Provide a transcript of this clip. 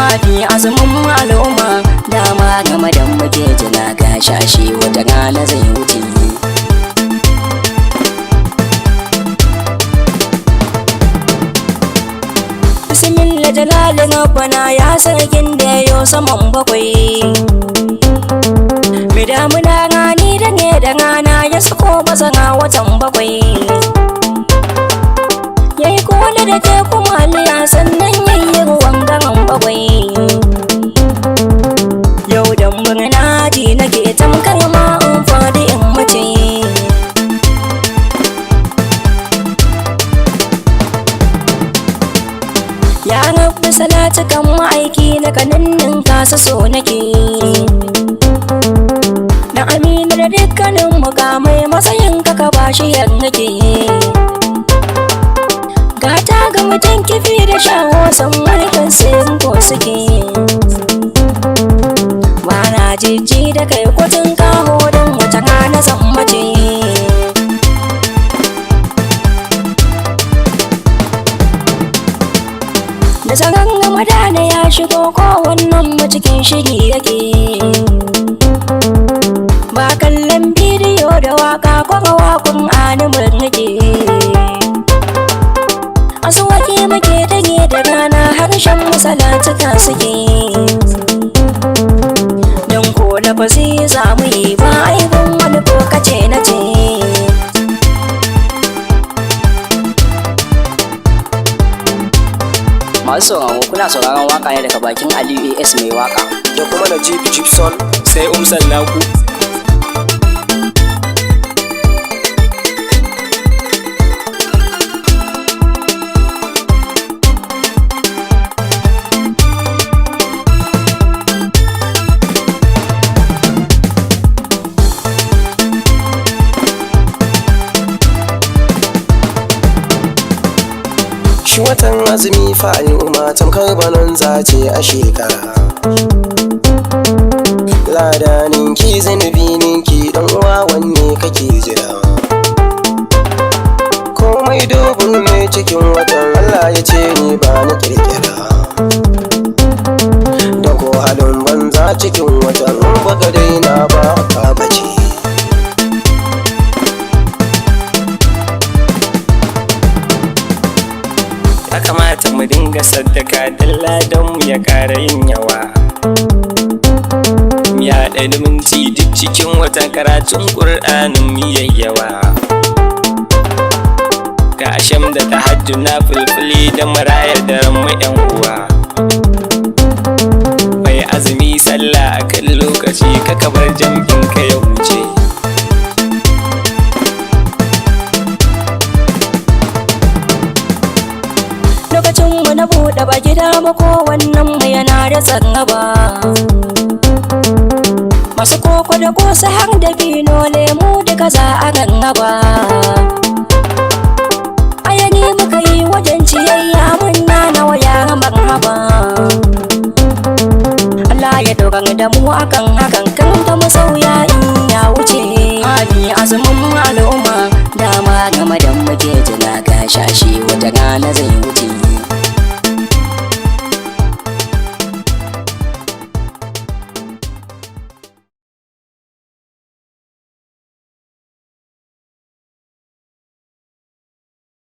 Hafi azumin al'umma dama game da muke jina ga shashi wata rana zai wuce. Bismillah jalalin rabbana ya sarkin da yayo saman bakwai. Mai damuna rani da ne da rana ya sako bazara watan bakwai. Yayi kola da teku maliya sannan yayi ruwan garan bakwai. Yau da murna ji nake tamkar ma in fadi in mace. Ya rabbi salatu kan ma'aiki na kaninnin kasa so nake. Na amina da dukkanin mukamai matsayin ka bashi yan nake. Gata ga mutum kifi da shawo san mulkin sirrin ko suke. Bana jijji da kai kudin kaho don wata rana zan mace. Da tsaron Ramadana ya shigo kowannen mu cikin shiri yake. Ba kallon bidiyo da waka ko wakun animal nake. Asuwaki muke dage da rana harshen masalatuka suke. Don ko lafazi za mu yi ba aibin wani ko kace na ce. Masu sauraro kuna sauraron waka ne daga bakin Aliyu AS mai waka da kuma Najib Gibson sai Naku. Shi watan azumi fa al'umma tamkar bananza ce a shekara. Ladanin ki zanubi ninki dan uwa wanne kake jira. Komai dubun ne cikin watan Allah ya ce ni ba ni kirkira. Da ko halin banza cikin watan baka daina ba ka bace. Ya kamata mu dinga saddaka dalla don mu ya ƙara yin yawa. Ya ɗani minti duk cikin watan karatun ƙur'anin mu yayyawa. Ga asham da tahajjud na fulfuli da marayar daren mu ƴan uwa. Mai azumi sallah akan lokaci ka kabar jam'in ka ya wuce. Lokacinmu na buɗe ba gida ba kowannen mu yana da tsangaba. Masu koko da kosa har da bino lemu duka za a gangaba. Ayani muka yi wajen ciyayya mun na waya marhaba. Allah ya dogar da mu akan hakan kan ta masauya in ya wuce. Hafi azumin al'umma dama game da muke jina ga shashi wata rana zai wuce.